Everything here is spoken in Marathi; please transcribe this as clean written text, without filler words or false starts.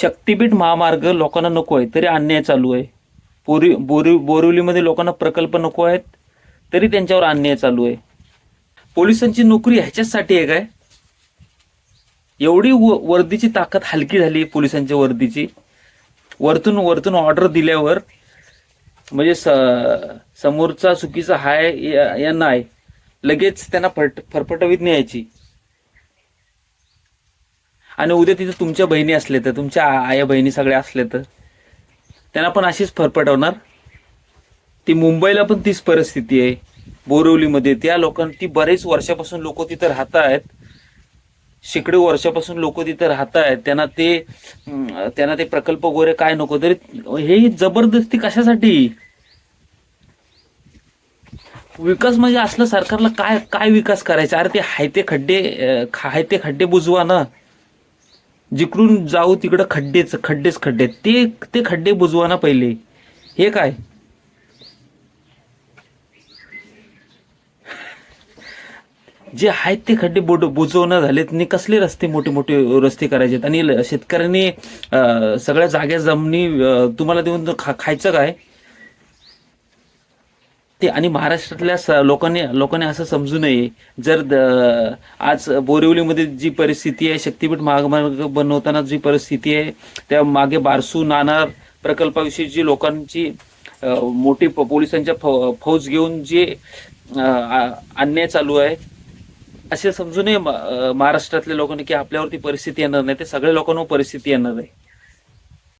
शक्तीपीठ महामार्ग लोकांना नको आहे तरी अन्याय चालू आहे. बोरिवलीमध्ये लोकांना प्रकल्प नको आहेत तरी त्यांच्यावर अन्याय चालू आहे. पोलिसांची नोकरी ह्याच्यासाठी आहे काय? एवढी वर्दीची ताकद हलकी झाली पोलिसांच्या वर्दीची. वरतून वरतून ऑर्डर दिल्यावर म्हणजे समोरचा चुकीचा हाय या नाही लगेच त्यांना फरफटवीत नाही यायची. आणि उद्या तिथे तुमच्या बहिणी असले तर, तुमच्या आया बहिणी सगळ्या असल्या तर त्यांना पण अशीच फरफटवणार. ती मुंबईला पण तीच परिस्थिती आहे. बोरिवलीमध्ये त्या लोकांना, ती बरेच वर्षापासून लोक तिथे राहत आहेत, शेकडो वर्षापासून लोक तिथे राहत आहेत. त्यांना ते प्रकल्प वगैरे काय नको तरी हे जबरदस्ती कशासाठी? विकास म्हणजे असलं सरकारला काय काय विकास करायचा? अरे ते हाय ते खड्डे बुजवा ना. जिकडून जाऊ तिकडं खड्डेच खड्डे. ते खड्डे बुजवा ना पहिले. हे काय? जे आहेत ते खड्डे बुजवणं झालेत आणि कसले रस्ते मोठे मोठे रस्ते करायचे आणि शेतकऱ्यांनी सगळ्या जाग्या जमिनी तुम्हाला देऊन खायचं काय ते? आणि महाराष्ट्रातल्या लोकांनी असं समजू नये. जर आज बोरिवलीमध्ये जी परिस्थिती आहे, शक्तीपीठ महामार्ग बनवताना जी परिस्थिती आहे, त्या मागे बारसू नाणार प्रकल्पाविषयी जी लोकांची मोठी पोलिसांच्या फौज घेऊन जे अन्याय चालू आहे, असे समजू नये महाराष्ट्रातल्या लोकांनी की आपल्यावरती परिस्थिती येणार नाही. ते सगळ्या लोकांवर परिस्थिती येणार आहे.